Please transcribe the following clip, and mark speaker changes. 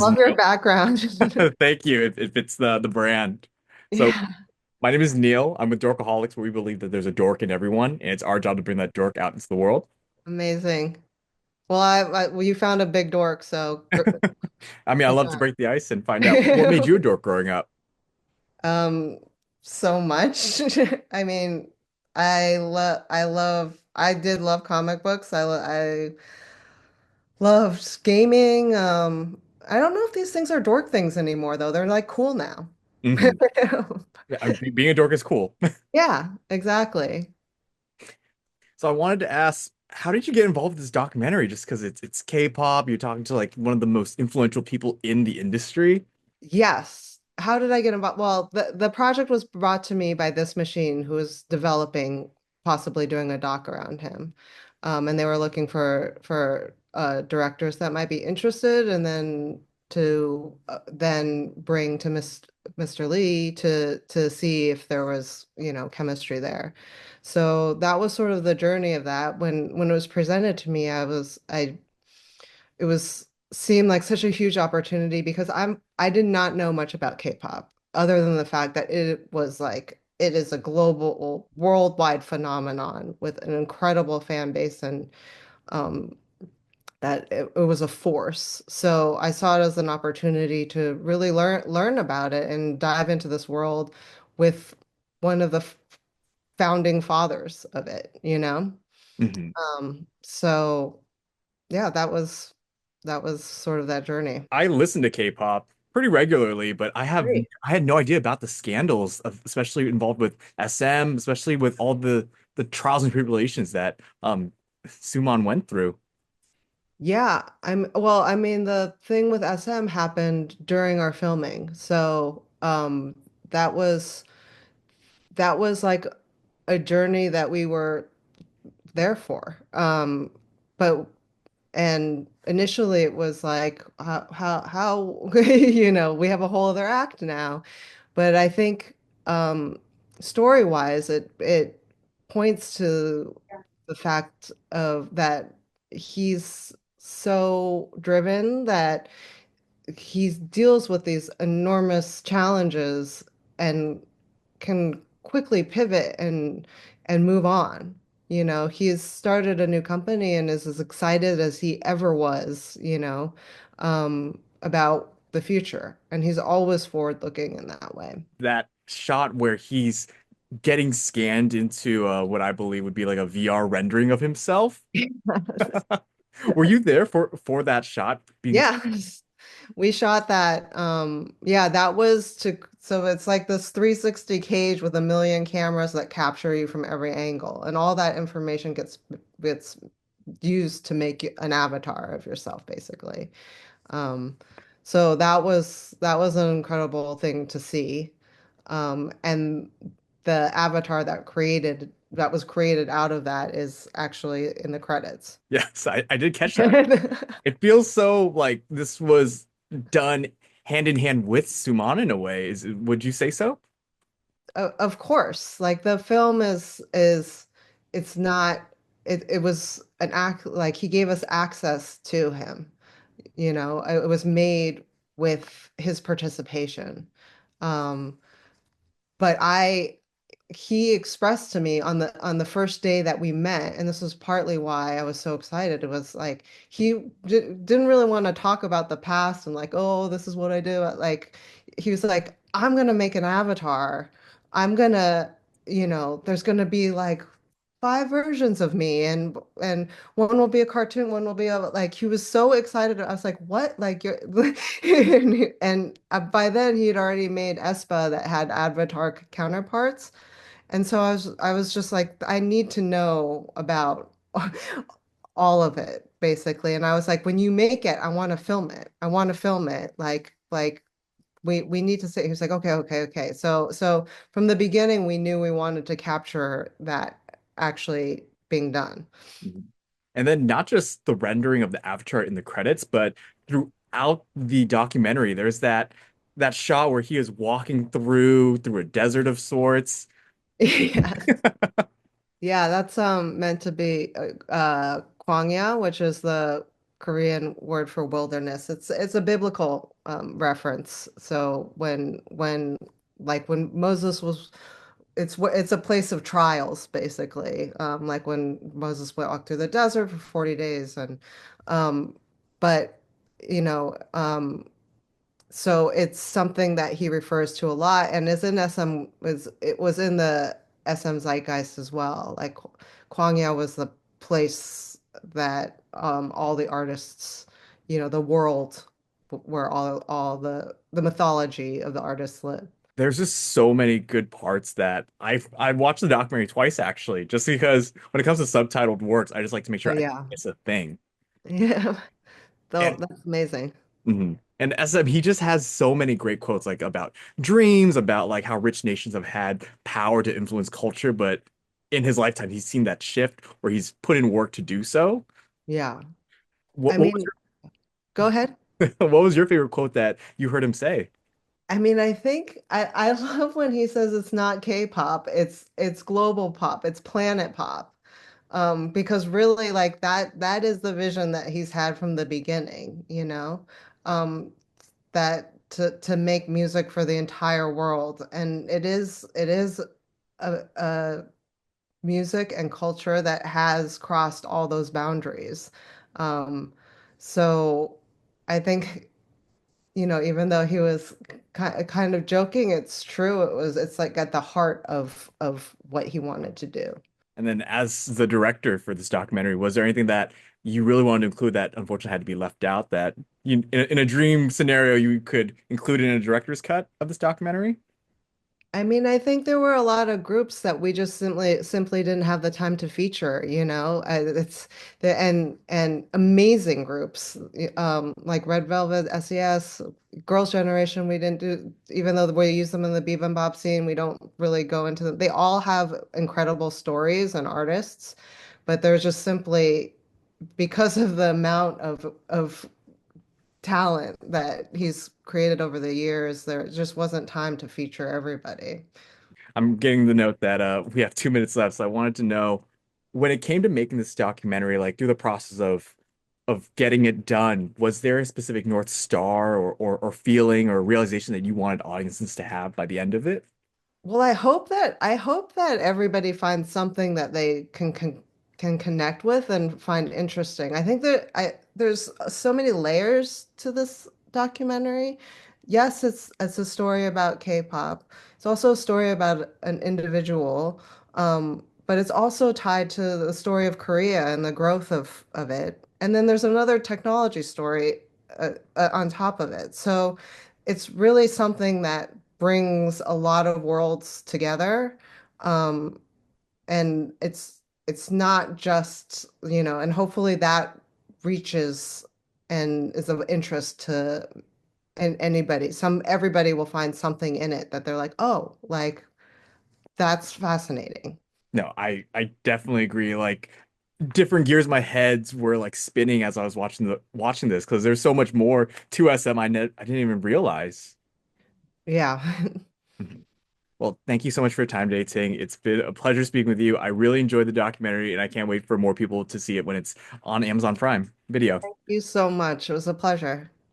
Speaker 1: Love your
Speaker 2: Neil.
Speaker 1: background.
Speaker 2: Thank you. It fits the brand. So
Speaker 1: Yeah,
Speaker 2: my name is Neil. I'm with Dorkaholics, where we believe that there's a dork in everyone, and it's our job to bring that dork out into the world.
Speaker 1: amazing. Well, well, you found a big dork, so
Speaker 2: I mean, I
Speaker 1: good
Speaker 2: love to
Speaker 1: job.
Speaker 2: break the ice and find out what made you a dork growing up.
Speaker 1: Um, so much. I mean, I did love comic books. I loved gaming. I don't know if these things are dork things anymore, though. They're like cool now.
Speaker 2: Hmm. Yeah, being a dork is cool.
Speaker 1: Yeah, exactly.
Speaker 2: So I wanted to ask, how did you get involved with this documentary? Just because it's K-pop, you're talking to like one of the most influential people in the industry.
Speaker 1: Yes. How did I get involved? Well, the project was brought to me by this machine who was developing, possibly doing a doc around him. And they were looking for directors that might be interested, and then to then bring to Mr. Lee to see if there was, chemistry there. So that was sort of the journey of that. When it was presented to me, I it was seemed like such a huge opportunity because I did not know much about K-pop other than the fact that it is a global worldwide phenomenon with an incredible fan base, and um that it was a force. So I saw it as an opportunity to really learn about it and dive into this world with one of the founding fathers of it.
Speaker 2: Hmm.
Speaker 1: So yeah, that was sort of that journey.
Speaker 2: I listen to K-pop pretty regularly, but
Speaker 1: Great.
Speaker 2: I had no idea about the scandals, especially involved with SM, especially with all the trials and tribulations that Suman went through.
Speaker 1: Yeah, well, I mean, the thing with SM happened during our filming. So, that was that was like a journey that we were there for. But and initially it was like how we have a whole other act now. But I think story-wise, it points to the fact of that he's so driven that he deals with these enormous challenges and can quickly pivot and move on. He's started a new company and is as excited as he ever was, about the future. And he's always forward looking in that way.
Speaker 2: That shot where he's getting scanned into what I believe would be like a VR rendering of himself. Were you there for that shot being
Speaker 1: Yeah, we shot that. Yeah, that was so it's like this 360 cage with a million cameras that capture you from every angle, and all that information gets used to make an avatar of yourself, basically. Um, so that was an incredible thing to see. And the avatar that was created out of that is actually in the credits.
Speaker 2: Yes, I did catch that. It feels so like this was done hand in hand with Suman in a way. Would you say so?
Speaker 1: Of course, like the film is it's not it was an act like he gave us access to him. It was made with his participation. Um, but he expressed to me on the first day that we met, and this was partly why I was so excited. It was like he didn't really want to talk about the past and like, oh, this is what I do. Like he was like, I'm gonna make an avatar. I'm gonna, there's gonna be like five versions of me, and one will be a cartoon, one will be a like he was so excited. I was like, what? Like you're and by then he had already made Espa that had avatar counterparts. And so I was just like, I need to know about all of it, basically. And I was like, when you make it, I want to film it. I want to film it. Like we need to say, he was like, okay, okay, okay. So from the beginning, we knew we wanted to capture that actually being done.
Speaker 2: Mhm. And then not just the rendering of the avatar in the credits, but throughout the documentary, there's that shot where he is walking through a desert of sorts.
Speaker 1: Yes. Yeah, that's meant to be KWANGYA, which is the Korean word for wilderness. It's a biblical reference. So when Moses was, it's a place of trials basically. Like when Moses walked through the desert for 40 days, and um, but you know so it's something that he refers to a lot and is in SM was in the SM zeitgeist as well. Like Kwangya was the place that all the artists, the world where all the mythology of the artists live.
Speaker 2: There's just so many good parts that I've watched the documentary twice actually, just because when it comes to subtitled works, I just like to make
Speaker 1: Oh
Speaker 2: sure I
Speaker 1: yeah.
Speaker 2: it's a thing.
Speaker 1: Yeah.
Speaker 2: And
Speaker 1: Though that's amazing.
Speaker 2: and SM, he just has so many great quotes like about dreams, about like how rich nations have had power to influence culture, but in his lifetime, he's seen that shift where he's put in work to do so.
Speaker 1: Yeah. I
Speaker 2: What was
Speaker 1: mean, go ahead.
Speaker 2: what was your favorite quote that you heard him say?
Speaker 1: I mean, I think I love when he says it's not K-pop, it's global pop, it's planet pop. Because really like that is the vision that he's had from the beginning, you know? That to make music for the entire world. And it is a music and culture that has crossed all those boundaries. Um, so I think even though he was kind of joking, it's true. It's like at the heart of what he wanted to do.
Speaker 2: And then as the director for this documentary, was there anything that you really wanted to include that unfortunately had to be left out that you in a dream scenario you could include in a director's cut of this documentary?
Speaker 1: I mean, I think there were a lot of groups that we just simply didn't have the time to feature, you know. It's the and amazing groups, like Red Velvet, SES, Girls' Generation. We didn't do, even though we use them in the bebop scene, we don't really go into them. They all have incredible stories and artists, but there's just simply because of the amount of talent that he's created over the years, there just wasn't time to feature everybody.
Speaker 2: I'm getting the note that we have 2 minutes left, so I wanted to know when it came to making this documentary, like through the process of getting it done, was there a specific North Star or feeling or realization that you wanted audiences to have by the end of it?
Speaker 1: Well, I hope that everybody finds something that they can connect with and find interesting. I think that there's so many layers to this documentary. Yes, it's a story about K-pop. It's also a story about an individual, but it's also tied to the story of Korea and the growth of it. And then there's another technology story on top of it. So it's really something that brings a lot of worlds together. Um, and it's not just, and hopefully that reaches and is of interest to and anybody. Everybody will find something in it that they're like, oh, like that's fascinating.
Speaker 2: No, I definitely agree. Like different gears in my heads were like spinning as I was watching this because there's so much more to SM I didn't even realize.
Speaker 1: Yeah.
Speaker 2: Mhm. Well, thank you so much for your time today, Ting. It's been a pleasure speaking with you. I really enjoyed the documentary, and I can't wait for more people to see it when it's on Amazon Prime Video.
Speaker 1: Thank you so much. It was a pleasure.